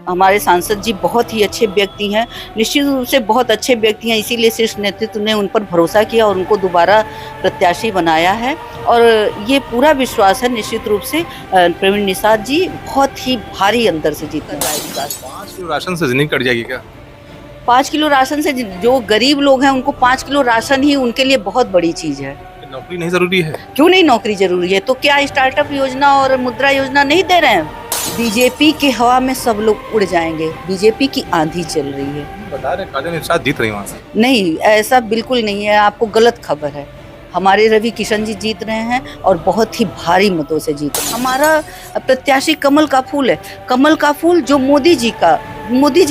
हमारे सांसद जी बहुत ही अच्छे व्यक्ति हैं, निश्चित रूप से बहुत अच्छे व्यक्ति हैं, इसीलिए शीर्ष नेतृत्व ने उन पर भरोसा किया और उनको दोबारा प्रत्याशी बनाया है। और ये पूरा विश्वास है निश्चित रूप से प्रवीण निषाद जी बहुत ही भारी अंतर से जीतना जाएगी। 5 किलो राशन से जिंदगी कट जाएगी क्या? 5 किलो राशन से जो गरीब लोग हैं उनको 5 किलो राशन ही उनके लिए बहुत बड़ी चीज है। नौकरी नहीं जरूरी है? क्यों नहीं नौकरी जरूरी है? तो क्या स्टार्टअप योजना और मुद्रा योजना नहीं दे रहे हैं? बीजेपी के हवा में सब लोग उड़ जाएंगे, बीजेपी की आंधी चल रही है। बता रहे काजल निषाद जीत रही वहाँ से। नहीं, ऐसा बिल्कुल नहीं है, आपको गलत खबर है। हमारे रवि किशन जी जीत रहे हैं और बहुत ही भारी मतों से जीत रहे हैं। हमारा प्रत्याशी कमल का फूल है, कमल का फूल जो मोदी जी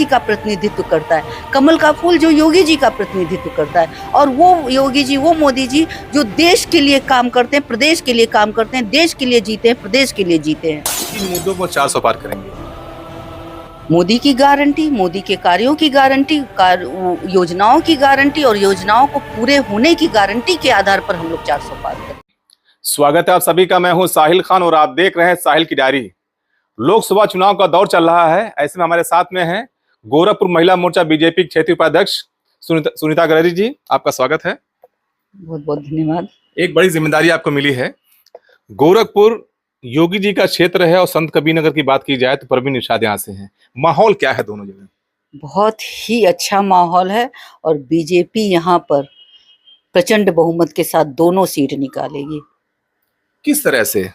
का प्रतिनिधित्व करता है, कमल का फूल जो योगी जी का प्रतिनिधित्व करता है। और वो योगी जी, वो मोदी जी जो देश के लिए काम करते हैं, प्रदेश के लिए काम करते हैं, देश के लिए जीते हैं, प्रदेश के लिए जीते हैं। इन मुद्दों को 400 पार करेंगे। मोदी की गारंटी, मोदी के कार्यों की गारंटी, योजनाओं की गारंटी और योजनाओं को पूरे होने की गारंटी के आधार पर हम लोग 400 पार करें। स्वागत है आप सभी का, मैं हूं साहिल खान और आप देख रहे हैं साहिल की डायरी। लोकसभा चुनाव का दौर चल रहा है, ऐसे में हमारे साथ में हैं गोरखपुर महिला मोर्चा बीजेपी क्षेत्रीय उपाध्यक्ष सुनीता गलेरी जी, आपका स्वागत है। बहुत बहुत धन्यवाद। एक बड़ी जिम्मेदारी आपको मिली है। गोरखपुर योगी जी का क्षेत्र है और संत कबीर नगर की बात की जाए तो प्रवीण निषाद यहाँ से हैं। माहौल क्या है दोनों जगह? बहुत ही अच्छा माहौल है और बीजेपी यहाँ पर प्रचंड बहुमत के साथ दोनों सीट निकालेगी। किस तरह से?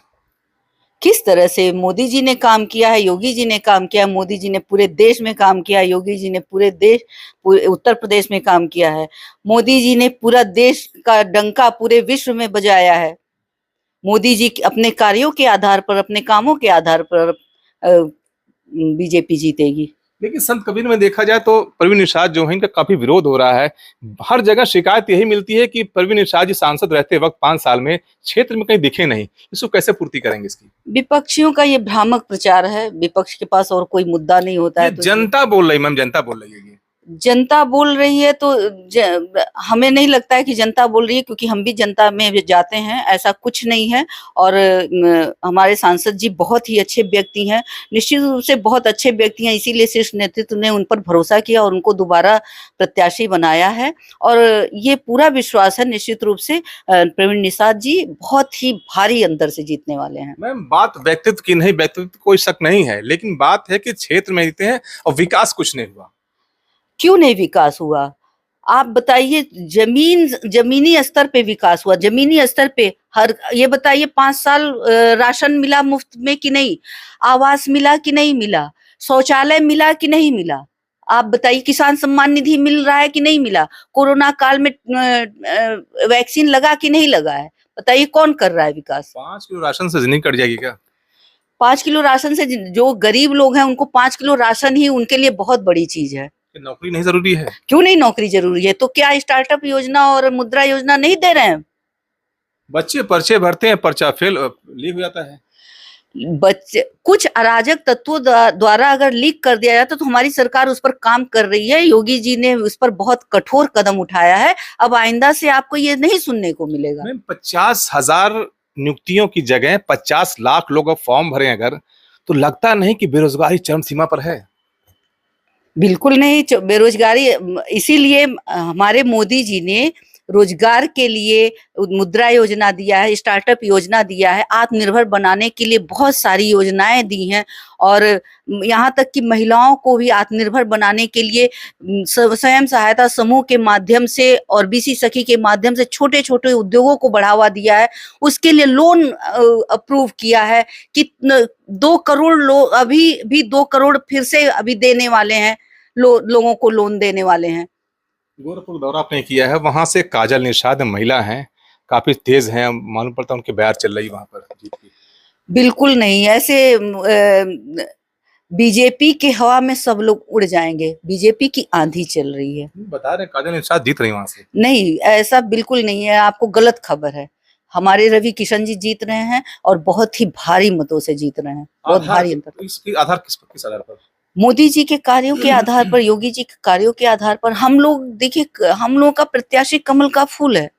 किस तरह से? मोदी जी ने काम किया है, योगी जी ने काम किया है, मोदी जी ने पूरे देश में काम किया है, योगी जी ने पूरे उत्तर प्रदेश में काम किया है, मोदी जी ने पूरा देश का डंका पूरे विश्व में बजाया है। मोदी जी अपने कार्यों के आधार पर, अपने कामों के आधार पर बीजेपी जीतेगी। लेकिन संत कबीर में देखा जाए तो प्रवीण निषाद जो है इनका काफी विरोध हो रहा है। हर जगह शिकायत यही मिलती है कि प्रवीण निषाद जी सांसद रहते वक्त 5 साल में क्षेत्र में कहीं दिखे नहीं। इसको कैसे पूर्ति करेंगे इसकी? विपक्षियों का ये भ्रामक प्रचार है, विपक्ष के पास और कोई मुद्दा नहीं होता है। तो जनता बोल रही, मैम जनता बोल रही है। ये जनता बोल रही है तो हमें नहीं लगता है कि जनता बोल रही है, क्योंकि हम भी जनता में जाते हैं, ऐसा कुछ नहीं है। और हमारे सांसद जी बहुत ही अच्छे व्यक्ति हैं, निश्चित रूप से बहुत अच्छे व्यक्ति हैं, इसीलिए शीर्ष नेतृत्व ने उन पर भरोसा किया और उनको दोबारा प्रत्याशी बनाया है। और ये पूरा विश्वास है निश्चित रूप से प्रवीण निषाद जी बहुत ही भारी अंतर से जीतने वाले हैं। मैम बात व्यक्तित्व की नहीं, व्यक्तित्व कोई शक नहीं है, लेकिन बात है कि क्षेत्र में जीते हैं और विकास कुछ नहीं हुआ। क्यों नहीं विकास हुआ? आप बताइए। जमीनी स्तर पे विकास हुआ, जमीनी स्तर पे ये बताइए 5 साल राशन मिला मुफ्त में कि नहीं? आवास मिला कि नहीं मिला? शौचालय मिला कि नहीं मिला? आप बताइए। किसान सम्मान निधि मिल रहा है कि नहीं मिला? कोरोना काल में वैक्सीन लगा कि नहीं लगा है? बताइए कौन कर रहा है विकास? 5 किलो राशन से जिंदगी कट जाएगी क्या? 5 किलो राशन से जो गरीब लोग हैं उनको 5 किलो राशन ही उनके लिए बहुत बड़ी चीज है। नौकरी नहीं जरूरी है? क्यों नहीं नौकरी जरूरी है? तो क्या स्टार्टअप योजना और मुद्रा योजना नहीं दे रहे हैं? बच्चे पर्चे भरते हैं, पर्चा फेल लीक हो जाता है। बच्चे कुछ अराजक तत्वों द्वारा अगर लीक कर दिया जाता तो हमारी सरकार उस पर काम कर रही है, योगी जी ने उस पर बहुत कठोर कदम उठाया है। अब आइंदा से आपको ये नहीं सुनने को मिलेगा। 50,000 नियुक्तियों की जगह 50 लाख लोग अब फॉर्म भरे अगर, तो लगता नहीं कि बेरोजगारी चरम सीमा पर है? बिल्कुल नहीं, बेरोजगारी इसीलिए हमारे मोदी जी ने रोजगार के लिए मुद्रा योजना दिया है, स्टार्टअप योजना दिया है, आत्मनिर्भर बनाने के लिए बहुत सारी योजनाएं दी हैं। और यहाँ तक कि महिलाओं को भी आत्मनिर्भर बनाने के लिए स्वयं सहायता समूह के माध्यम से और बीसी सखी के माध्यम से छोटे छोटे उद्योगों को बढ़ावा दिया है। उसके लिए लोन अप्रूव किया है कि 2 करोड़ लोग, अभी भी 2 करोड़ फिर से अभी देने वाले हैं, लोगों को लोन देने वाले हैं। गोरखपुर दौरा आपने किया है, वहां से काजल निषाद महिला हैं, काफी तेज हैं, मालूम पड़ता है उनके बयार चल रही वहां पर जीत की। बिल्कुल नहीं, ऐसे बीजेपी के हवा में सब लोग उड़ जाएंगे, बीजेपी की आंधी चल रही है। बता रहे काजल निषाद जीत रही वहां से। नहीं, ऐसा बिल्कुल नहीं है, आपको गलत खबर है। हमारे रवि किशन जी जीत रहे हैं और बहुत ही भारी मतों से जीत रहे हैं, बहुत भारी अंतर। इसकी आधार किस आधार पर? मोदी जी के कार्यों के आधार पर, योगी जी के कार्यों के आधार पर। हम लोग देखिए, हम लोग का प्रत्याशी कमल का फूल है।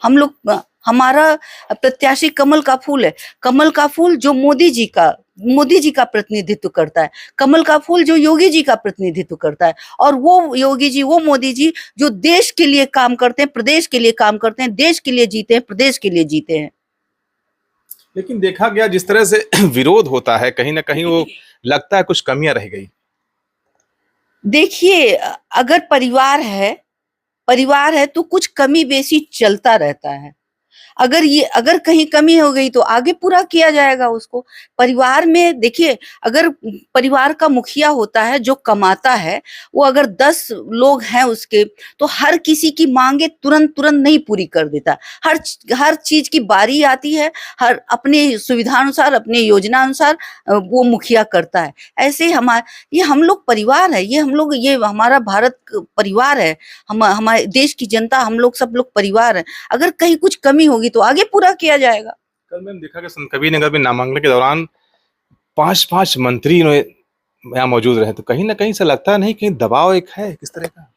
हमारा प्रत्याशी कमल का फूल है, कमल का फूल जो मोदी जी का मोदी जी का प्रतिनिधित्व करता है, कमल का फूल जो योगी जी का प्रतिनिधित्व करता है, और वो योगी जी, वो मोदी जी जो देश के लिए काम करते हैं, प्रदेश के लिए काम करते हैं, देश के लिए जीते हैं, प्रदेश के लिए जीते हैं। लेकिन देखा गया जिस तरह से विरोध होता है, कहीं ना कहीं वो लगता है कुछ कमियां रह गई। देखिए, अगर परिवार है तो कुछ कमी बेसी चलता रहता है। अगर कहीं कमी हो गई तो आगे पूरा किया जाएगा उसको। परिवार में देखिए, अगर परिवार का मुखिया होता है जो कमाता है, वो अगर 10 लोग हैं उसके, तो हर किसी की मांगे तुरंत नहीं पूरी कर देता। हर चीज की बारी आती है, हर अपने सुविधानुसार, अपने योजना अनुसार वो मुखिया करता है। ऐसे ये हम लोग परिवार है, ये हमारा भारत परिवार है, हमारे देश की जनता, हम लोग सब लोग परिवार है। अगर कहीं कुछ कमी होगी तो आगे पूरा किया जाएगा। कल मैंने देखा कि संत कबीर नगर में नामांकन के दौरान 5 मंत्री यहाँ मौजूद रहे, तो कहीं ना कहीं से लगता नहीं कहीं दबाव एक है किस तरह का?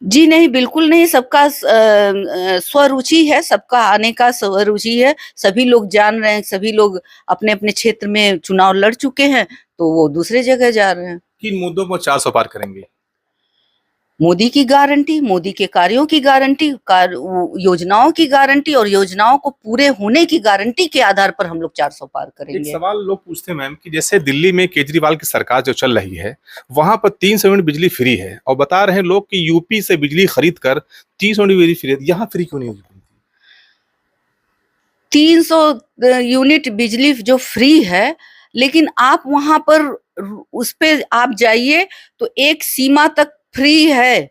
जी नहीं, बिल्कुल नहीं। सबका स्वरुचि है, सबका आने का स्वरुचि है। सभी लोग जान रहे हैं, सभी लोग अपने अपने क्षेत्र में चुनाव लड़ चुके हैं, तो वो दूसरे जगह जा रहे हैं। किन मुद्दों पर 400 पार करेंगे? मोदी की गारंटी, मोदी के कार्यों की गारंटी, योजनाओं की गारंटी, और योजनाओं को पूरे होने की गारंटी के आधार पर हम लोग 400 पार एक करेंगे। सवाल लोग पूछते हैं मैम कि जैसे दिल्ली में केजरीवाल की सरकार जो चल रही है, वहां पर 300 यूनिट बिजली फ्री है, और बता रहे हैं लोग कि यूपी से बिजली खरीद कर 300 यूनिट बिजली फ्री है, यहाँ फ्री क्यों नहीं होगी? 300 यूनिट बिजली जो फ्री है, लेकिन आप वहां पर उस पे आप जाइए तो एक सीमा तक फ्री है,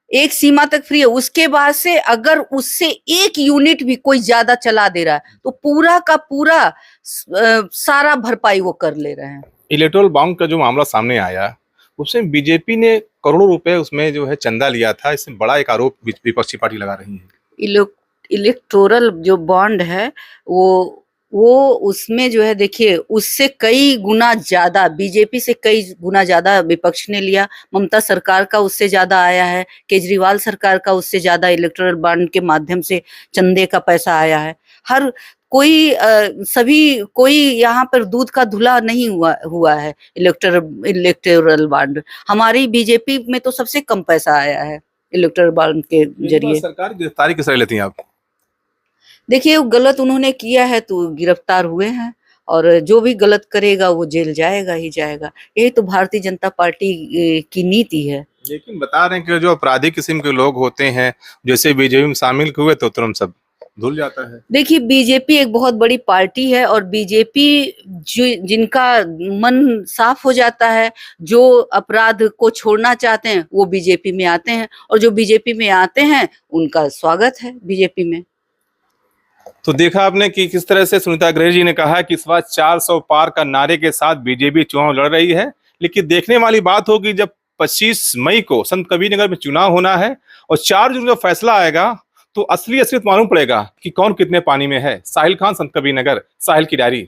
एक सीमा तक फ्री है। उसके बाद से अगर उससे 1 यूनिट भी कोई ज्यादा चला दे रहा है तो पूरा का पूरा सारा भरपाई वो कर ले रहे हैं। इलेक्टोरल बॉन्ड का जो मामला सामने आया, उसमें बीजेपी ने करोड़ों रुपए उसमें जो है चंदा लिया था, इसमें बड़ा एक आरोप विपक्षी पार्टी लगा रही है। इलेक्टोरल जो बॉन्ड है, वो उसमें जो है, देखिए, उससे कई गुना ज्यादा, बीजेपी से कई गुना ज्यादा विपक्ष ने लिया। ममता सरकार का उससे ज्यादा आया है, केजरीवाल सरकार का उससे ज्यादा इलेक्टोरल बॉन्ड के माध्यम से चंदे का पैसा आया है। हर कोई यहाँ पर दूध का धुला नहीं हुआ है। इलेक्टोरल बॉन्ड हमारी बीजेपी में तो सबसे कम पैसा आया है इलेक्टोरल बॉन्ड के जरिए। सरकार की गिरफ्तारी किस तरह लेती हैं आप? देखिए, वो गलत उन्होंने किया है तो गिरफ्तार हुए हैं, और जो भी गलत करेगा वो जेल जाएगा ही जाएगा। यही तो भारतीय जनता पार्टी की नीति है। लेकिन बता रहे हैं कि जो अपराधी किस्म के लोग होते हैं, जैसे बीजेपी में शामिल हुए तो तुरंत सब धुल जाता है। देखिए, बीजेपी एक बहुत बड़ी पार्टी है, और बीजेपी जिनका मन साफ हो जाता है, जो अपराध को छोड़ना चाहते हैं, वो बीजेपी में आते हैं, और जो बीजेपी में आते हैं उनका स्वागत है बीजेपी में। तो देखा आपने कि किस तरह से सुनीता अग्रवाल जी ने कहा कि इस बार 400 पार का नारे के साथ बीजेपी चुनाव लड़ रही है। लेकिन देखने वाली बात होगी जब 25 मई को संत कबीर नगर में चुनाव होना है, और 4 जून का फैसला आएगा, तो असली असलियत मालूम पड़ेगा कि कौन कितने पानी में है। साहिल खान, संत कबीर नगर, साहिल की डायरी।